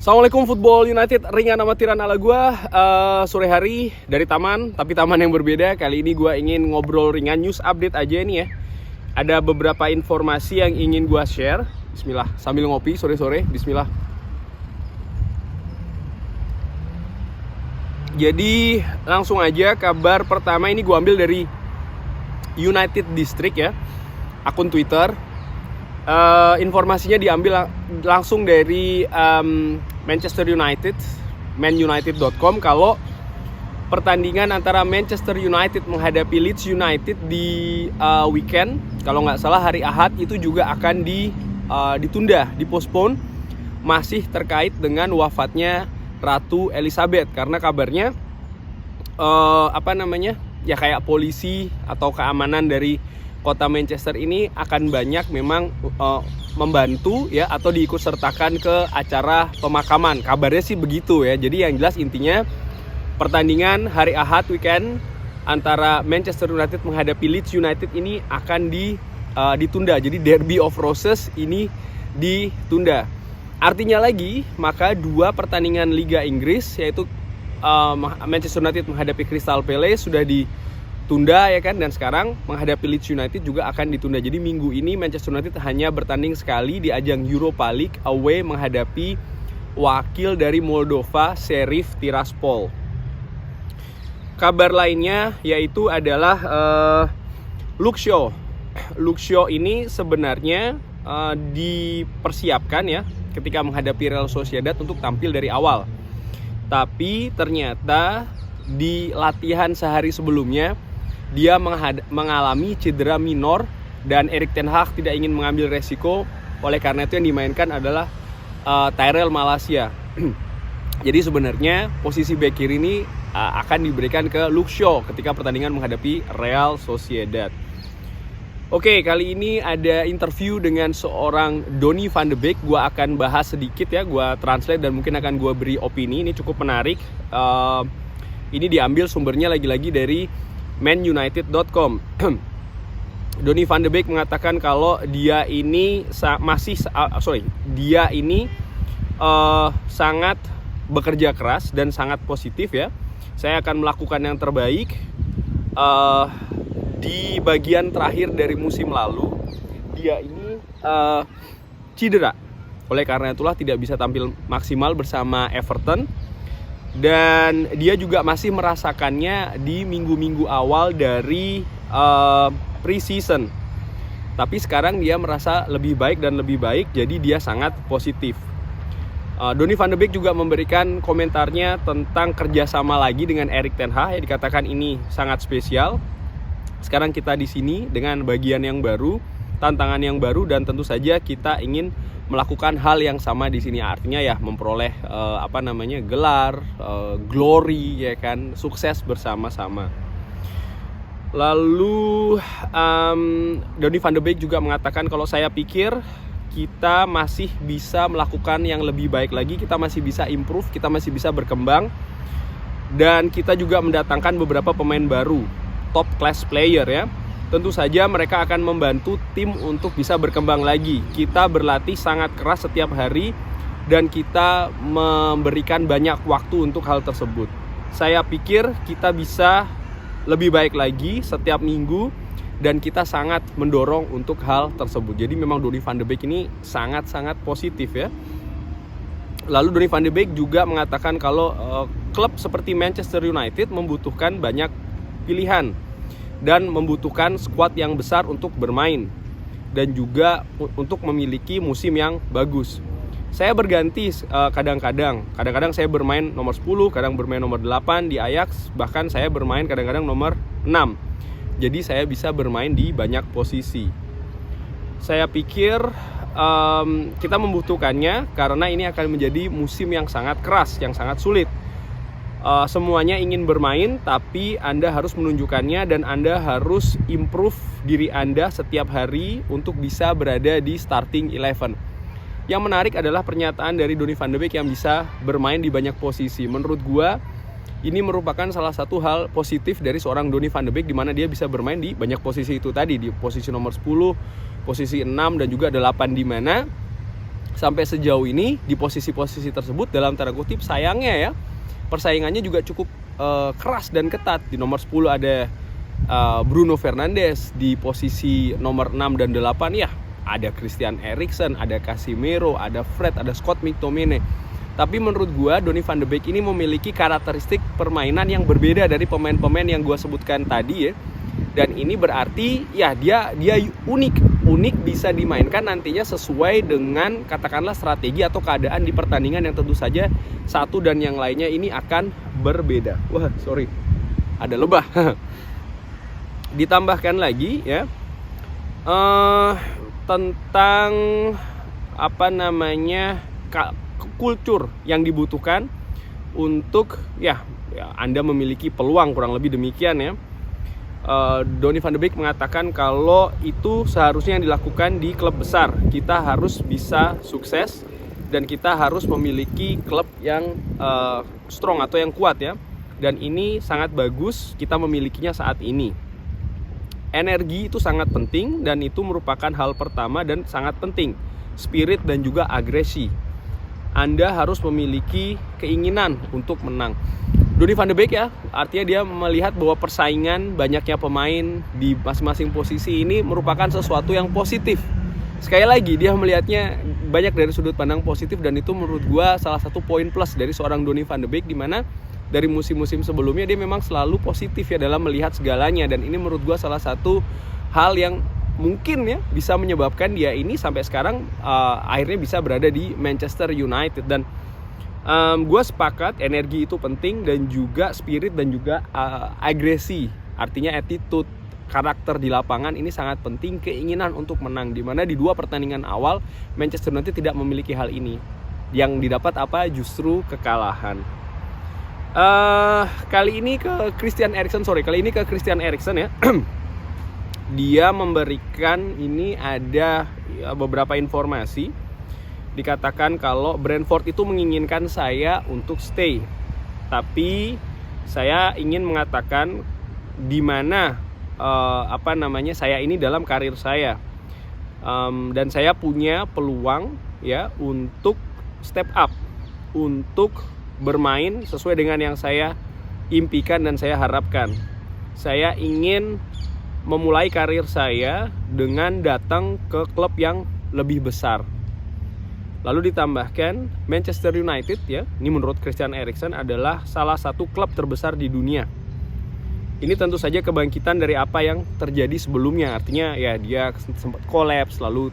Assalamualaikum Football United, ringan amatiran ala gue. Sore hari dari taman, tapi taman yang berbeda. Kali ini gue ingin ngobrol ringan, news update aja nih ya. Ada beberapa informasi yang ingin gue share. Bismillah, sambil ngopi sore-sore, bismillah. Jadi langsung aja kabar pertama ini gue ambil dari United District ya, akun Twitter. Informasinya diambil langsung dari Manchester United, manunited.com, kalau pertandingan antara Manchester United menghadapi Leeds United di weekend, kalau nggak salah hari Ahad, itu juga akan ditunda, dipospon, masih terkait dengan wafatnya Ratu Elizabeth. Karena kabarnya ya kayak polisi atau keamanan dari kota Manchester ini akan banyak memang membantu ya, atau diikut sertakan ke acara pemakaman. Kabarnya sih begitu ya. Jadi yang jelas intinya pertandingan hari Ahad weekend antara Manchester United menghadapi Leeds United ini akan ditunda. Jadi Derby of Roses ini ditunda. Artinya lagi, maka dua pertandingan Liga Inggris, yaitu Manchester United menghadapi Crystal Palace sudah ditunda ya kan, dan sekarang menghadapi Leeds United juga akan ditunda. Jadi minggu ini Manchester United hanya bertanding sekali di ajang Europa League away menghadapi wakil dari Moldova, Sheriff Tiraspol. Kabar lainnya yaitu adalah Luke Shaw. Luke Shaw ini sebenarnya dipersiapkan ya ketika menghadapi Real Sociedad untuk tampil dari awal. Tapi ternyata di latihan sehari sebelumnya dia mengalami cedera minor, dan Erik ten Hag tidak ingin mengambil resiko. Oleh karena itu yang dimainkan adalah Tyrell Malacia. Jadi sebenarnya posisi bek kiri ini akan diberikan ke Luke Shaw ketika pertandingan menghadapi Real Sociedad. Oke, kali ini ada interview dengan seorang Donny van de Beek. Gue akan bahas sedikit ya, gue translate dan mungkin akan gue beri opini. Ini cukup menarik. Ini diambil sumbernya lagi-lagi dari manunited.com. Donny van de Beek mengatakan kalau dia ini sangat bekerja keras dan sangat positif ya. Saya akan melakukan yang terbaik. Di bagian terakhir dari musim lalu dia ini cedera. Oleh karena itulah tidak bisa tampil maksimal bersama Everton. Dan dia juga masih merasakannya di minggu-minggu awal dari pre-season. Tapi sekarang dia merasa lebih baik dan lebih baik, jadi dia sangat positif. Donny van de Beek juga memberikan komentarnya tentang kerjasama lagi dengan Erik ten Hag. Dikatakan ini sangat spesial. Sekarang kita di sini dengan bagian yang baru, tantangan yang baru, dan tentu saja kita ingin melakukan hal yang sama di sini. Artinya ya memperoleh gelar, glory ya kan, sukses bersama-sama. Lalu Donny van de Beek juga mengatakan kalau saya pikir kita masih bisa melakukan yang lebih baik lagi, kita masih bisa improve, kita masih bisa berkembang, dan kita juga mendatangkan beberapa pemain baru, top class player ya. Tentu saja mereka akan membantu tim untuk bisa berkembang lagi. Kita berlatih sangat keras setiap hari dan kita memberikan banyak waktu untuk hal tersebut. Saya pikir kita bisa lebih baik lagi setiap minggu dan kita sangat mendorong untuk hal tersebut. Jadi memang Donny van de Beek ini sangat-sangat positif ya. Lalu Donny van de Beek juga mengatakan kalau klub seperti Manchester United membutuhkan banyak pilihan dan membutuhkan skuad yang besar untuk bermain dan juga untuk memiliki musim yang bagus. Saya berganti kadang-kadang saya bermain nomor 10, kadang bermain nomor 8 di Ajax, bahkan saya bermain kadang-kadang nomor 6. Jadi saya bisa bermain di banyak posisi. Saya pikir kita membutuhkannya karena ini akan menjadi musim yang sangat keras, yang sangat sulit. Semuanya ingin bermain, tapi Anda harus menunjukkannya dan Anda harus improve diri Anda setiap hari untuk bisa berada di starting 11. Yang menarik adalah pernyataan dari Donny van de Beek yang bisa bermain di banyak posisi. Menurut gua ini merupakan salah satu hal positif dari seorang Donny van de Beek, di mana dia bisa bermain di banyak posisi itu tadi, di posisi nomor 10, posisi 6 dan juga 8, di mana sampai sejauh ini di posisi-posisi tersebut, dalam tanda kutip sayangnya ya, persaingannya juga cukup keras dan ketat. Di nomor 10 ada Bruno Fernandes, di posisi nomor 6 dan 8 ya ada Christian Eriksen, ada Casemiro, ada Fred, ada Scott McTominay. Tapi menurut gue Donny van de Beek ini memiliki karakteristik permainan yang berbeda dari pemain-pemain yang gue sebutkan tadi ya. Dan ini berarti ya dia unik bisa dimainkan nantinya sesuai dengan katakanlah strategi atau keadaan di pertandingan yang tentu saja satu dan yang lainnya ini akan berbeda. Wah, sorry. Ada lebah. Ditambahkan lagi ya tentang kultur yang dibutuhkan untuk ya Anda memiliki peluang, kurang lebih demikian ya. Donny van de Beek mengatakan kalau itu seharusnya yang dilakukan di klub besar. Kita harus bisa sukses dan kita harus memiliki klub yang strong atau yang kuat ya. Dan ini sangat bagus kita memilikinya saat ini. Energi itu sangat penting dan itu merupakan hal pertama dan sangat penting. Spirit dan juga agresi. Anda harus memiliki keinginan untuk menang. Donny van de Beek ya, artinya dia melihat bahwa persaingan banyaknya pemain di masing-masing posisi ini merupakan sesuatu yang positif. Sekali lagi dia melihatnya banyak dari sudut pandang positif dan itu menurut gua salah satu poin plus dari seorang Donny van de Beek, di mana dari musim-musim sebelumnya dia memang selalu positif ya dalam melihat segalanya, dan ini menurut gua salah satu hal yang mungkin ya bisa menyebabkan dia ini sampai sekarang akhirnya bisa berada di Manchester United. Dan gue sepakat energi itu penting dan juga spirit dan juga agresi, artinya attitude, karakter di lapangan ini sangat penting, keinginan untuk menang, dimana di 2 pertandingan awal Manchester United tidak memiliki hal ini. Yang didapat apa? Justru kekalahan. Kali ini ke Christian Eriksen ya. Dia memberikan ini ada beberapa informasi. Dikatakan kalau Brentford itu menginginkan saya untuk stay, tapi saya ingin mengatakan di mana saya ini dalam karir saya, dan saya punya peluang ya untuk step up, untuk bermain sesuai dengan yang saya impikan dan saya harapkan. Saya ingin memulai karir saya dengan datang ke klub yang lebih besar. Lalu ditambahkan Manchester United ya, ini menurut Christian Eriksen adalah salah satu klub terbesar di dunia. Ini tentu saja kebangkitan dari apa yang terjadi sebelumnya. Artinya ya dia sempat kolaps, lalu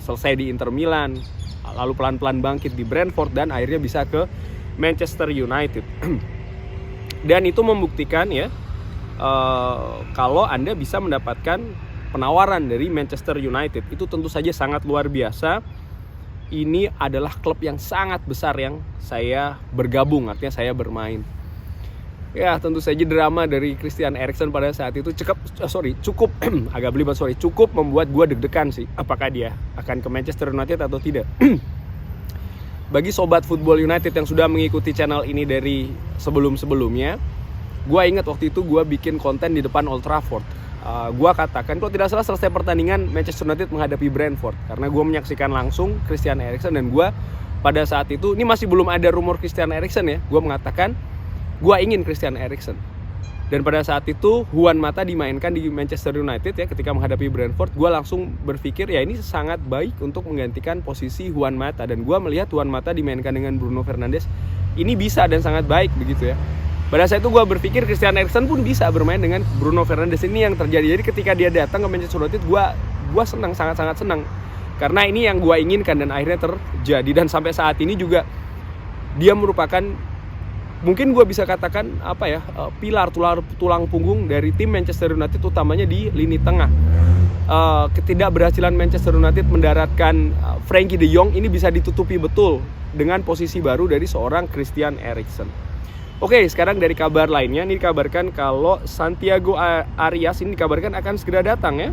selesai di Inter Milan, lalu pelan-pelan bangkit di Brentford dan akhirnya bisa ke Manchester United. Dan itu membuktikan ya kalau Anda bisa mendapatkan penawaran dari Manchester United, itu tentu saja sangat luar biasa. Ini adalah klub yang sangat besar yang saya bergabung, artinya saya bermain. Ya tentu saja drama dari Christian Eriksen pada saat itu cukup agak belibet cukup membuat gue deg-degan sih. Apakah dia akan ke Manchester United atau tidak? Bagi sobat Football United yang sudah mengikuti channel ini dari sebelum-sebelumnya, gue ingat waktu itu gue bikin konten di depan Old Trafford. Gue katakan kalau tidak salah selesai pertandingan Manchester United menghadapi Brentford, karena gue menyaksikan langsung Christian Eriksen, dan gue pada saat itu, ini masih belum ada rumor Christian Eriksen ya, gue mengatakan gue ingin Christian Eriksen. Dan pada saat itu Juan Mata dimainkan di Manchester United ya ketika menghadapi Brentford. Gue langsung berpikir ya ini sangat baik untuk menggantikan posisi Juan Mata, dan gue melihat Juan Mata dimainkan dengan Bruno Fernandes ini bisa dan sangat baik begitu ya. Pada saat itu gue berpikir Christian Eriksen pun bisa bermain dengan Bruno Fernandes. Ini yang terjadi. Jadi ketika dia datang ke Manchester United, gue senang, sangat-sangat senang. Karena ini yang gue inginkan dan akhirnya terjadi. Dan sampai saat ini juga dia merupakan, mungkin gue bisa katakan pilar, tulang punggung dari tim Manchester United, utamanya di lini tengah. Ketidakberhasilan Manchester United mendaratkan Frankie de Jong ini bisa ditutupi betul dengan posisi baru dari seorang Christian Eriksen. Oke, sekarang dari kabar lainnya, ini dikabarkan kalau Santiago Arias ini dikabarkan akan segera datang ya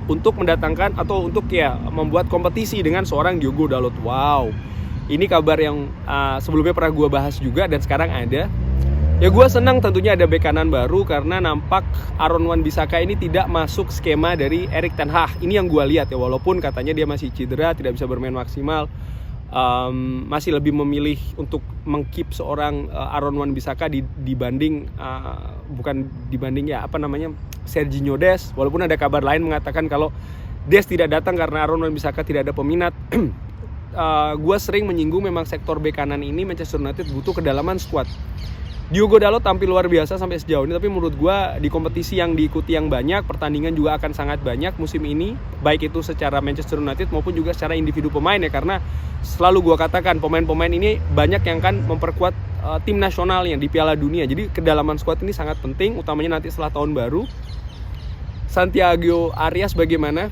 untuk mendatangkan atau untuk ya membuat kompetisi dengan seorang Diogo Dalot. Wow, ini kabar yang sebelumnya pernah gue bahas juga dan sekarang ada. Ya gue senang tentunya ada bek kanan baru karena nampak Aaron Wan-Bissaka ini tidak masuk skema dari Erik ten Hag. Ini yang gue lihat ya, walaupun katanya dia masih cedera, tidak bisa bermain maksimal, masih lebih memilih untuk mengkeep seorang Aaron Wan-Bissaka dibanding Serginho Dest. Walaupun ada kabar lain mengatakan kalau Dest tidak datang karena Aaron Wan-Bissaka tidak ada peminat. Gue sering menyinggung memang sektor bek kanan ini Manchester United butuh kedalaman squad. Diogo Dalot tampil luar biasa sampai sejauh ini, tapi menurut gue di kompetisi yang diikuti yang banyak, pertandingan juga akan sangat banyak musim ini, baik itu secara Manchester United maupun juga secara individu pemain ya, karena selalu gue katakan pemain-pemain ini banyak yang kan memperkuat tim nasional yang di Piala Dunia. Jadi kedalaman squad ini sangat penting, utamanya nanti setelah tahun baru. Santiago Arias bagaimana?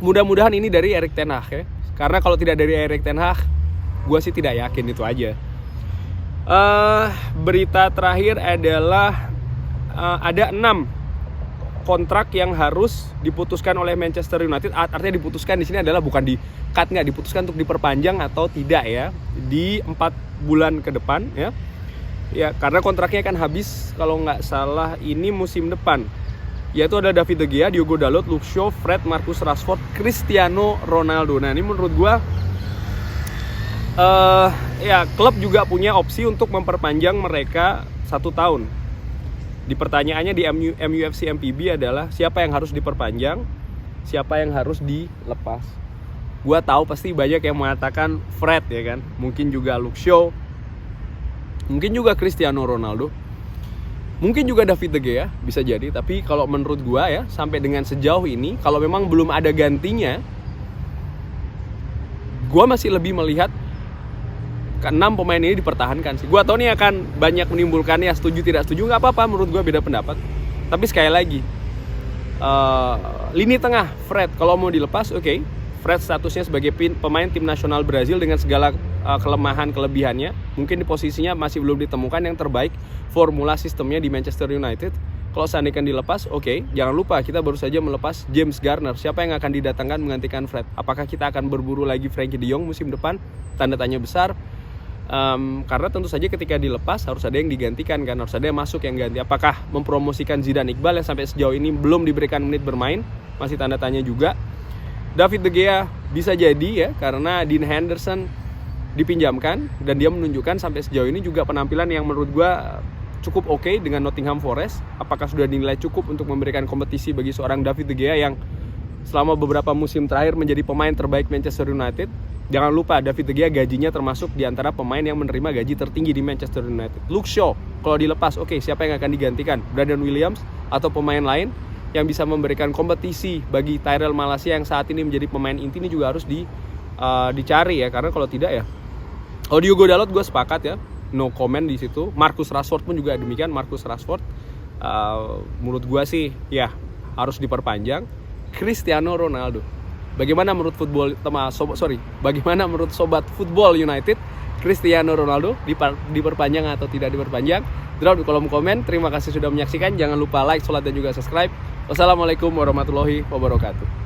Mudah-mudahan ini dari Erik ten Hag ya, karena kalau tidak dari Erik ten Hag, gue sih tidak yakin itu aja. Berita terakhir adalah ada 6 kontrak yang harus diputuskan oleh Manchester United. Artinya diputuskan di sini adalah bukan di cut, nggak, diputuskan untuk diperpanjang atau tidak ya di 4 bulan ke depan ya. Ya karena kontraknya akan habis kalau nggak salah ini musim depan. Yaitu ada David De Gea, Diogo Dalot, Luke Shaw, Fred, Marcus Rashford, Cristiano Ronaldo. Nah ini menurut gua ya klub juga punya opsi untuk memperpanjang mereka 1 tahun. Di pertanyaannya di MUFC MPB adalah siapa yang harus diperpanjang, siapa yang harus dilepas. Gua tahu pasti banyak yang mengatakan Fred ya kan, mungkin juga Luke Shaw, mungkin juga Cristiano Ronaldo, mungkin juga David De Gea, bisa jadi. Tapi kalau menurut gua ya, sampai dengan sejauh ini kalau memang belum ada gantinya, gua masih lebih melihat ke-6 pemain ini dipertahankan sih. Gua tahu nih akan banyak menimbulkan ya setuju tidak setuju, nggak apa-apa, menurut gua beda pendapat. Tapi sekali lagi, lini tengah Fred kalau mau dilepas, oke. Fred statusnya sebagai pemain tim nasional Brazil dengan segala kelemahan kelebihannya, mungkin di posisinya masih belum ditemukan yang terbaik formula sistemnya di Manchester United. Kalau seandainya dilepas, oke. Jangan lupa kita baru saja melepas James Garner. Siapa yang akan didatangkan menggantikan Fred? Apakah kita akan berburu lagi Frenkie de Jong musim depan? Tanda tanya besar. Karena tentu saja ketika dilepas harus ada yang digantikan kan, harus ada yang masuk yang ganti. Apakah mempromosikan Zidane Iqbal yang sampai sejauh ini belum diberikan menit bermain? Masih tanda tanya juga. David De Gea bisa jadi ya, karena Dean Henderson dipinjamkan dan dia menunjukkan sampai sejauh ini juga penampilan yang menurut gua cukup oke dengan Nottingham Forest. Apakah sudah dinilai cukup untuk memberikan kompetisi bagi seorang David De Gea yang selama beberapa musim terakhir menjadi pemain terbaik Manchester United? Jangan lupa David De Gea gajinya termasuk di antara pemain yang menerima gaji tertinggi di Manchester United. Luke Shaw kalau dilepas, oke, siapa yang akan digantikan? Brandon Williams atau pemain lain yang bisa memberikan kompetisi bagi Tyrell Malacia yang saat ini menjadi pemain inti ini juga harus dicari ya, karena kalau tidak ya. Kalau Diogo Dalot gue sepakat ya, no comment di situ. Marcus Rashford pun juga demikian. Marcus Rashford menurut gue sih ya harus diperpanjang. Cristiano Ronaldo, bagaimana menurut bagaimana menurut sobat Football United? Cristiano Ronaldo diperpanjang atau tidak diperpanjang? Drop di kolom komen. Terima kasih sudah menyaksikan. Jangan lupa like, share, dan juga subscribe. Wassalamualaikum warahmatullahi wabarakatuh.